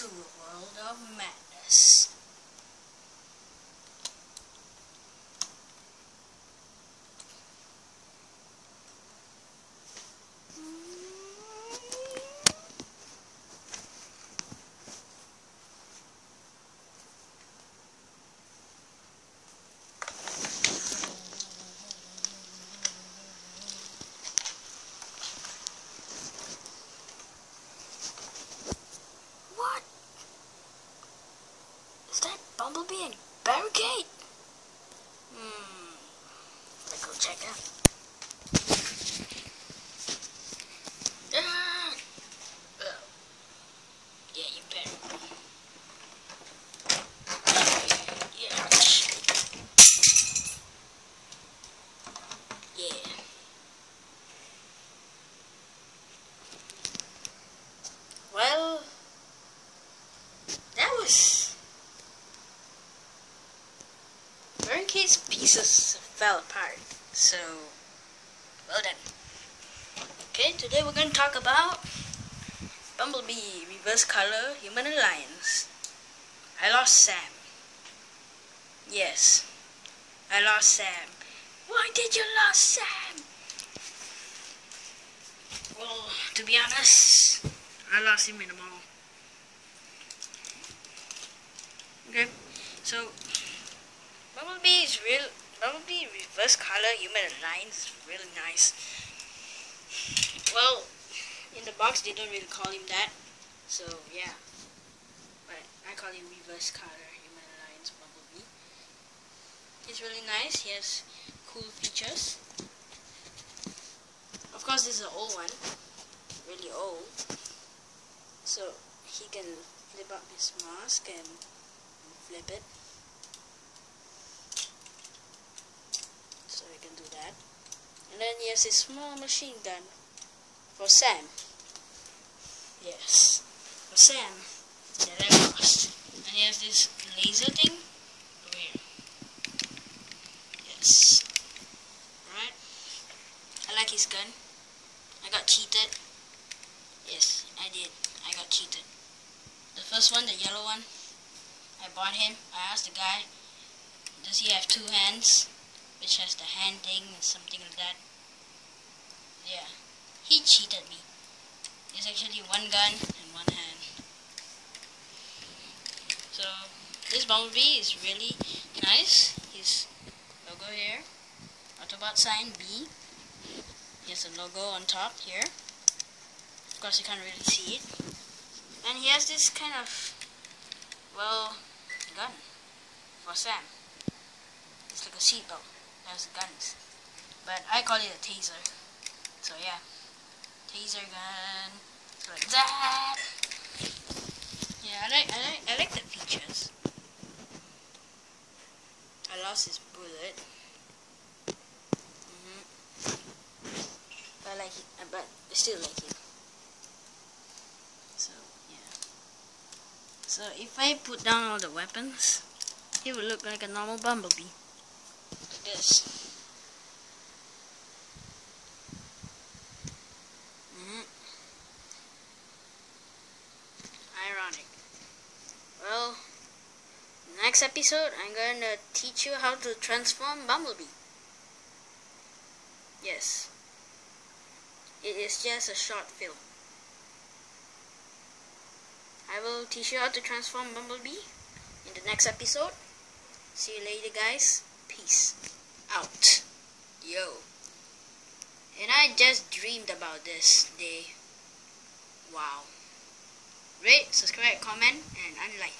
to World of Madness. Is that Bumblebee and Barricade? Let's go check out. Yeah, you better. Yeah. Yeah. Well, that was... Barricade's pieces fell apart, so, well done. Okay, today we're going to talk about Bumblebee Reverse Color Human Alliance. I lost Sam. Yes, I lost Sam. Why did you lose Sam? Well, to be honest, I lost him in the mall. Okay, so Bumblebee Reverse Color Human Alliance is really nice. Well, in the box they don't really call him that, so yeah. But I call him Reverse Color Human Alliance Bumblebee. He's really nice. He has cool features. Of course, this is an old one, really old. So he can flip up his mask and flip it. So he can do that. And then he has a small machine gun for Sam. Yes, for Sam that I lost. And he has this laser thing over here. Yes. Alright. I like his gun. I got cheated. Yes, I did. I got cheated. The first one, the yellow one, I bought him. I asked the guy, does he have two hands? Which has the hand thing and something like that. Yeah, he cheated me. It's actually one gun and one hand. So this Bumblebee is really nice. His logo here, Autobot sign B. He has a logo on top here. Of course you can't really see it. And he has this kind of, well, gun for Sam. It's like a seatbelt. There's guns, but I call it a taser. So yeah, taser gun, so like that. Yeah, I like the features. I lost his bullet. But I like it, but I still like it. So yeah. So if I put down all the weapons, it will look like a normal Bumblebee. This. Ironic. Well, next episode I'm gonna teach you how to transform Bumblebee. Yes. It is just a short film. I will teach you how to transform Bumblebee in the next episode. See you later, guys. Peace out. Yo. And I just dreamed about this day. Wow. Rate, subscribe, comment, and unlike.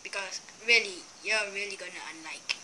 Because really, you're really gonna unlike.